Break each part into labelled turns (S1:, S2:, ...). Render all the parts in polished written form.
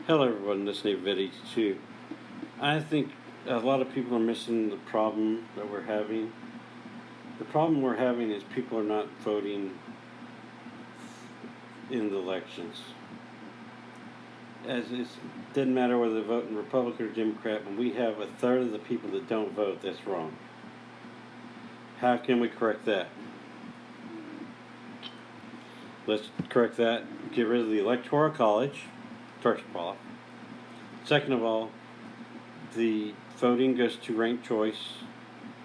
S1: Hello everyone, this is Nate Vitti too. I think a lot of people are missing the problem that we're having. The problem we're having is people are not voting in the elections. As it doesn't matter whether they vote in Republican or Democrat, when we have a third of the people that don't vote, that's wrong. How can we correct that? Let's correct that. Get rid of the Electoral College, first of all. Second of all, the voting goes to ranked choice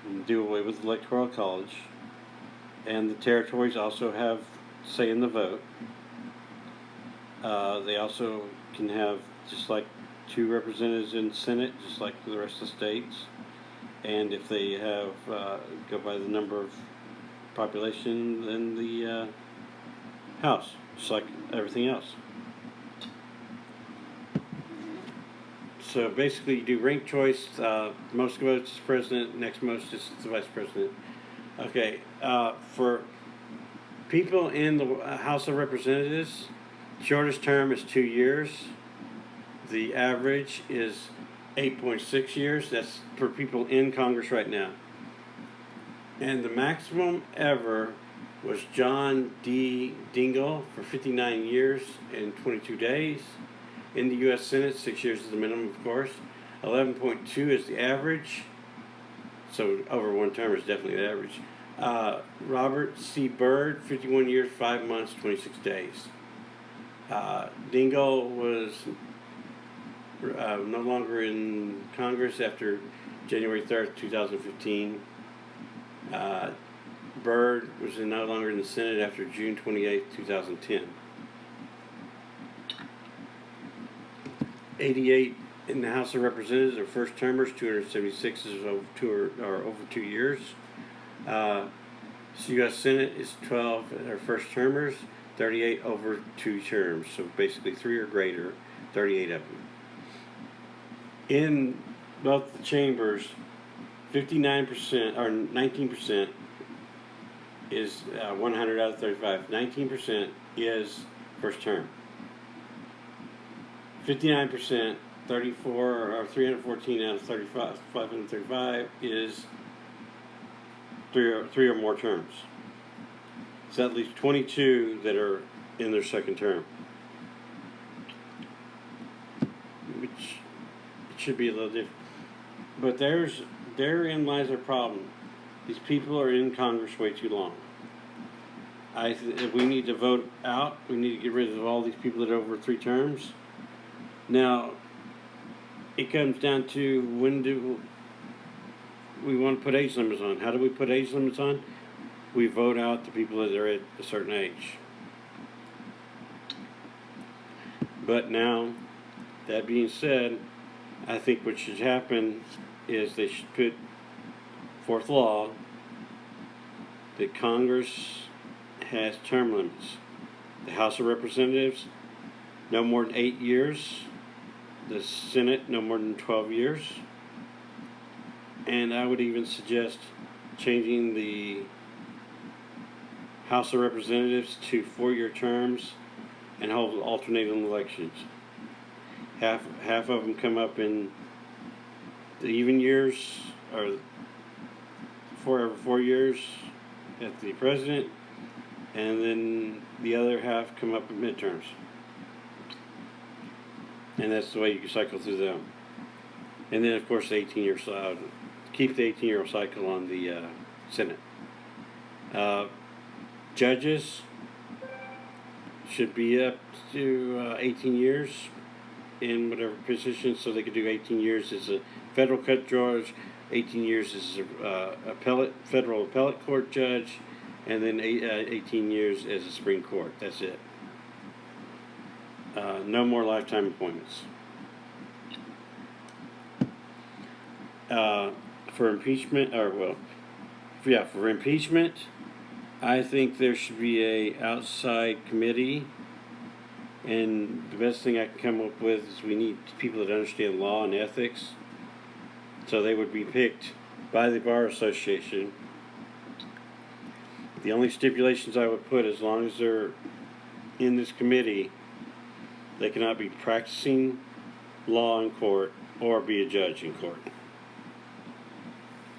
S1: and do away with the Electoral College. And the territories also have say in the vote. They also can have just like 2 representatives in the Senate, just like the rest of the states. And if they have go by the number of population in the House, just like everything else. So basically, you do ranked choice. Most votes is president. Next most is the vice president. Okay. For people in the House of Representatives, shortest term is 2 years. The average is 8.6 years. That's for people in Congress right now. And the maximum ever was John D. Dingell for 59 years and 22 days. In the U.S. Senate, 6 years is the minimum, of course. 11.2 is the average. So over 1 term is definitely the average. Robert C. Byrd, 51 years, 5 months, 26 days. Dingell was no longer in Congress after January 3rd, 2015. Byrd was no longer in the Senate after June 28th, 2010. 88 in the House of Representatives are first termers, 276 is over 2 years. So U.S. Senate is 12 are first termers, 38 over 2 terms. So basically 3 or greater, 38 of them. In both the chambers, 59% or 19% is 100 out of 35. 19% is first term. 59%, 34 or 314 out of 35, 535 is 3 or more terms. So that leaves 22 that are in their second term, which should be a little different. But therein lies our problem. These people are in Congress way too long. We need to vote out. We need to get rid of all these people that are over 3 terms. Now, it comes down to when do we want to put age limits on? How do we put age limits on? We vote out the people that are at a certain age. But now, that being said, I think what should happen is they should put forth law that Congress has term limits. The House of Representatives, no more than 8 years. The Senate, no more than 12 years. And I would even suggest changing the House of Representatives to 4-year terms and hold alternating elections. Half of them come up in the even years, or 4 years at the president, and then the other half come up in midterms. And that's the way you can cycle through them. And then, of course, the 18-year cycle. Keep the 18-year cycle on the Senate. Judges should be up to 18 years in whatever position, so they could do 18 years as a federal cut judge, 18 years as a federal appellate court judge, and then 18 years as a Supreme Court. That's it. No more lifetime appointments. For impeachment, for impeachment, I think there should be a outside committee, and the best thing I can come up with is we need people that understand law and ethics, so they would be picked by the Bar Association. The only stipulations I would put, as long as they're in this committee, they cannot be practicing law in court or be a judge in court.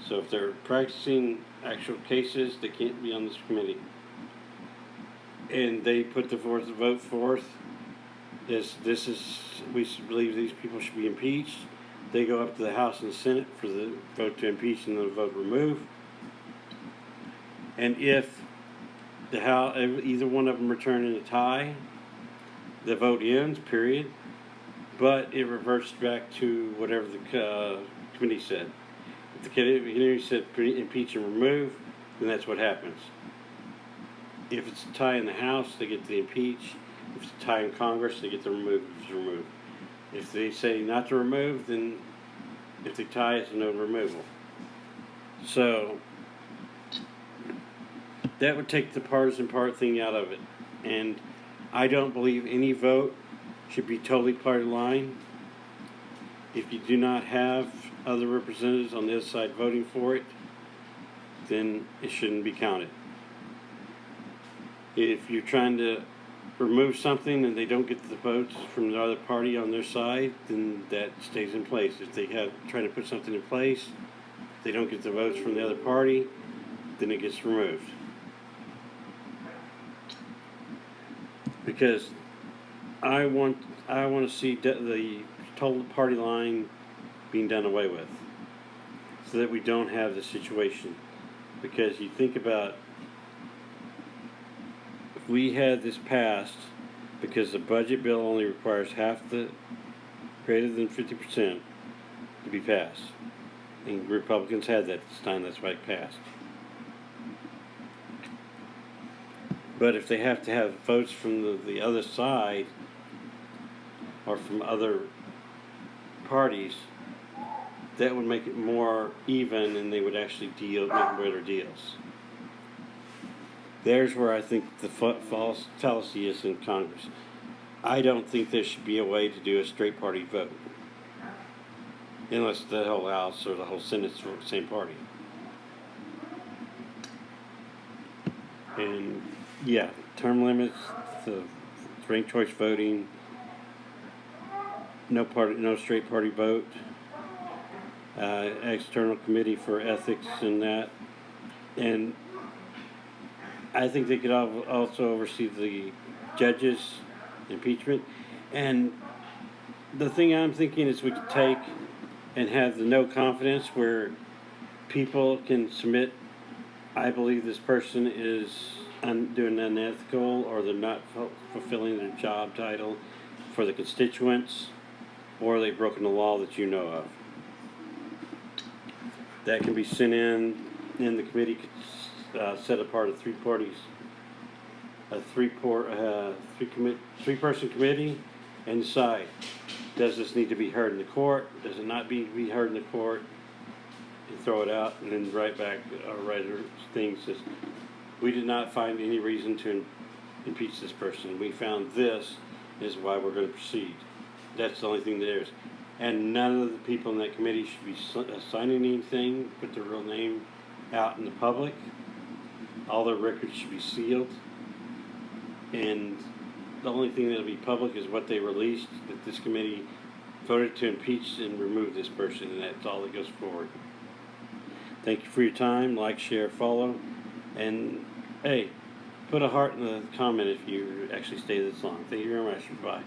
S1: So if they're practicing actual cases, they can't be on this committee. And they put the vote forth. This is, we believe these people should be impeached. They go up to the House and the Senate for the vote to impeach and the vote remove. And if the House, either one of them return in a tie, the vote ends, period. But it reverts back to whatever the committee said. If the committee said impeach and remove, then that's what happens. If it's a tie in the House, they get the impeach. If it's a tie in Congress, they get the remove. If it's removed. If they say not to remove, then if they tie, it's a no removal. So that would take the partisan part thing out of it. And I don't believe any vote should be totally party line. If you do not have other representatives on the other side voting for it, then it shouldn't be counted. If you're trying to remove something and they don't get the votes from the other party on their side, then that stays in place. If they have trying to put something in place, they don't get the votes from the other party, then it gets removed. Because I want to see the total party line being done away with, so that we don't have this situation. Because you think about, if we had this passed, because the budget bill only requires half the greater than 50% to be passed, and Republicans had that this time, that's why it passed. But if they have to have votes from the other side or from other parties, that would make it more even, and they would actually make better deals. There's where I think the false fallacy is in Congress. I don't think there should be a way to do a straight party vote, unless the whole House or the whole Senate's for the same party. And yeah, term limits, the ranked choice voting, no straight party vote, external committee for ethics and that, and I think they could also oversee the judges' impeachment. And the thing I'm thinking is we could take and have the no confidence, where people can submit, I believe this person is doing unethical, or they're not fulfilling their job title for the constituents, or they've broken the law that you know of. That can be sent in, and the committee could set apart of 3 parties, a three-person committee, and decide, does this need to be heard in the court? Does it not be heard in the court? And throw it out, and then write back or write a thing says, we did not find any reason to impeach this person. We found this is why we're going to proceed. That's the only thing there is. And none of the people in that committee should be signing anything, put their real name out in the public. All their records should be sealed. And the only thing that will be public is what they released, that this committee voted to impeach and remove this person, and that's all that goes forward. Thank you for your time. Like, share, follow. And, hey, put a heart in the comment if you actually stay this long. Thank you very much. Bye.